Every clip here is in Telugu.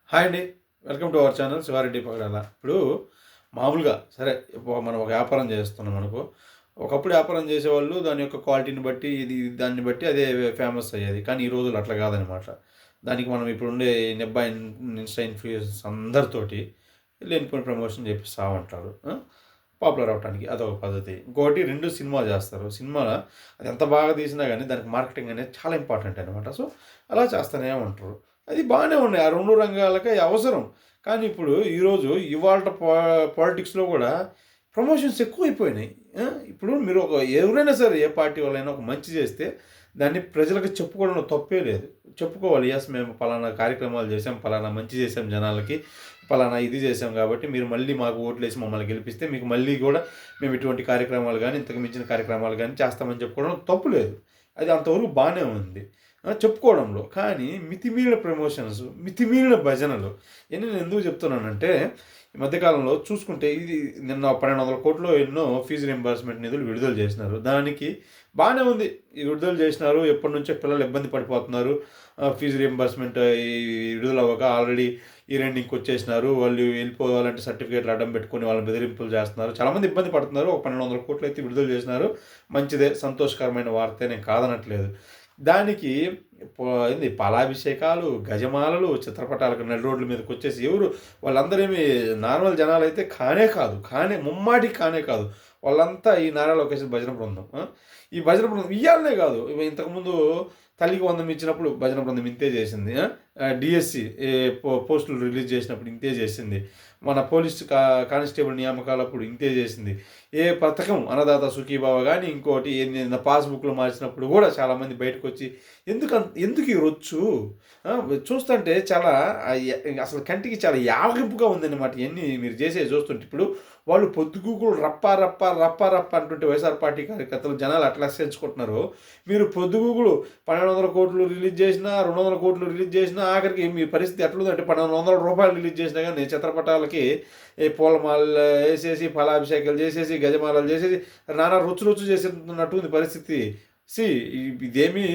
హాయ్ అండి. Welcome to our channel Sivareddy పగడాల. ఇప్పుడు మామూలుగా సరే మనం ఒక వ్యాపారం చేస్తున్నాం అనుకో. ఒకప్పుడు వ్యాపారం చేసేవాళ్ళు దాని యొక్క క్వాలిటీని బట్టి దాన్ని బట్టి అదే ఫేమస్ అయ్యేది. కానీ ఈ రోజుల్లో అట్లా కాదనమాట. దానికి మనం ఇప్పుడుండే నెబ్బా ఇన్‌స్టా ఇన్‌ఫ్లుయెన్సర్స్ అందరితోటి లేనిపోని ప్రమోషన్ చేపిస్తా ఉంటారు. పాపులర్ అవ్వటానికి అదొక పద్ధతి. ఇంకోటి 2 సినిమాలు చేస్తారు. సినిమా అది ఎంత బాగా తీసినా గానీ దానికి మార్కెటింగ్ అనేది చాలా ఇంపార్టెంట్ అనమాట. సో, అలా చేస్తూనే ఉంటారు. అది బాగానే ఉన్నాయి. ఆ 2 రంగాలకి అవసరం. కానీ ఇప్పుడు ఈరోజు ఇవాల్ట పాలిటిక్స్‌లో గూడా ప్రమోషన్స్ ఎక్కువైపోయినాయి. ఇప్పుడు మీరు ఎవరైనా సరే ఏ పార్టీ వాళ్ళైనా ఒక మంచి చేస్తే దాన్ని ప్రజలకు చెప్పుకోవడంలో తప్పే లేదు. చెప్పుకోవాలి. యెస్, మేము పలానా కార్యక్రమాలు చేశాం, పలానా మంచి చేశాం జనాలకి, పలానా ఇది చేశాం కాబట్టి మీరు మళ్ళీ మాకు ఓట్లేసి మమ్మల్ని గెలిపిస్తే మీకు మళ్ళీ కూడా మేము ఇటువంటి కార్యక్రమాలు గానీ, ఇంతకు మించిన కార్యక్రమాలు గానీ చేస్తామని చెప్పుకోవడం తప్పు లేదు. అది అంతవరకు బానే ఉంది చెప్పుకోవడంలో. కానీ మితిమీరిన ప్రమోషన్స్, మితిమీరిన భజనలు ఇయన్నీ నేను ఎందుకు చెప్తున్నానంటే, ఈ మధ్యకాలంలో చూసుకుంటే ఇది నిన్న 1,200 కోట్లు ఎన్నో ఫీజు రీయింబర్స్‌మెంట్ నిధులు విడుదల చేసినారు. దానికి బానే ఉంది. ఈ విడుదల చేసినారు. ఎప్పటినుంచో పిల్లలు ఇబ్బంది పడిపోతున్నారు. ఫీజు రీయింబర్స్‌మెంట్ విడుదల అవ్వక ఆల్రెడీ ఇయర్ ఎండింగ్‌కి వచ్చేసినారు. వాళ్ళు వెళ్ళిపోవాలంటే సర్టిఫికేట్లు అడ్డం పెట్టుకొని వాళ్ళని బెదిరింపులు చేస్తున్నారు. చాలామంది ఇబ్బంది పడుతున్నారు. ఒక 1,200 కోట్లు అయితే విడుదల చేసినారు. మంచిదే, సంతోషకరమైన వార్తే, నేను కాదనట్లేదు. దానికి పాలాభిషేకాలు, గజమాలలు, చిత్రపటాలకు నడి రోడ్ల మీదకొచ్చేసి వాళ్ళందరూ ఏమి నార్మల్ జనాలైతే ముమ్మాటికి కానే కాదు. వాళ్ళంతా ఈ నారా లోకేష్ భజన బృందం. ఈ భజన బృందం ఇయ్యాలనే కాదు. ఇంతకుముందు తల్లికి వందనం ఇచ్చినప్పుడు భజన బృందం ఇంతే చేసింది. డిఎస్సి పోస్టులు రిలీజ్ చేసినప్పుడు ఇంతే చేసింది. మన పోలీస్ కానిస్టేబుల్ నియామకాలప్పుడు ఇంతే చేసింది. ఏ పథకం అన్నదాత సుఖీభావ కానీ ఇంకోటి పాస్బుక్లు మార్చినప్పుడు కూడా చాలామంది బయటకు వచ్చి ఎందుకు ఈ రొచ్చు చూస్తుంటే చాలా అసలు కంటికి చాలా యావగింపుగా ఉందన్నమాట. ఇవన్నీ మీరు చేసేది చూస్తుంటే ఇప్పుడు వాళ్ళు పొద్దుగూకులు రప్ప అంటుంటే వైఎస్ఆర్ పార్టీ కార్యకర్తలు జనాలు అట్లా సెంచుకుంటున్నారు. మీరు పొద్దుగూకులు 1,200 కోట్లు రిలీజ్ చేసినా, 200 కోట్లు రిలీజ్ చేసినా ఆఖరికి మీ పరిస్థితి ఎట్లుందంటే 1,200 రూపాయలు రిలీజ్ చేసినా కానీ చిత్రపటాలకి పూలమాలలు వేసేసి, ఫలాభిషేకాలు చేసేసి, గజమాలలు చేసేసి నానా రుచి చేసినట్టు ఉంది పరిస్థితి. ఇదేమీ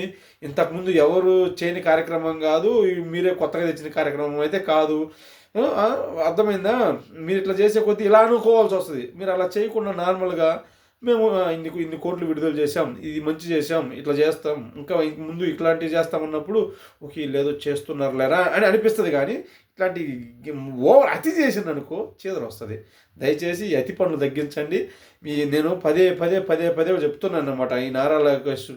ఇంతకుముందు ఎవరు చేయని కార్యక్రమం కాదు. మీరే కొత్తగా తెచ్చిన కార్యక్రమం అయితే కాదు. అర్థమైందా? మీరు ఇట్లా చేసే కొద్దీ ఇలా అనుకోవాల్సి వస్తుంది. మీరు అలా చేయకుండా నార్మల్గా మేము ఇన్ని కోట్లు విడుదల చేసాం, ఇది మంచి చేసాం, ఇట్లా చేస్తాం, ఇంకా ముందు ఇట్లాంటివి చేస్తామన్నప్పుడు వీళ్ళేదో చేస్తున్నారు లేరా అని అనిపిస్తుంది. కానీ ఇట్లాంటి ఓవర్ అతి చేసిందనుకో చీదర వస్తుంది. దయచేసి ఈ అతి పనులు తగ్గించండి. నేను పదే చెప్తున్నాను అనమాట. ఈ నారా లోకేష్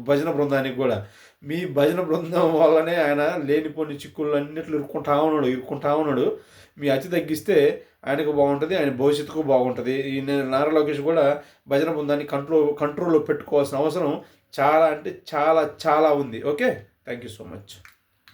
భజన బృందానికి కూడా మీ భజన బృందం వల్లనే ఆయన లేనిపోని చిక్కులు అన్నిట్లు ఇరుక్కుంటా ఉన్నాడు. మీ అతి తగ్గిస్తే ఆయనకు బాగుంటుంది, ఆయన భవిష్యత్తుకు బాగుంటుంది. ఈ నారా లోకేష్ కూడా భజన బృందాన్ని కంట్రోల్లో పెట్టుకోవాల్సిన అవసరం చాలా అంటే చాలా ఉంది. Okay, thank you so much.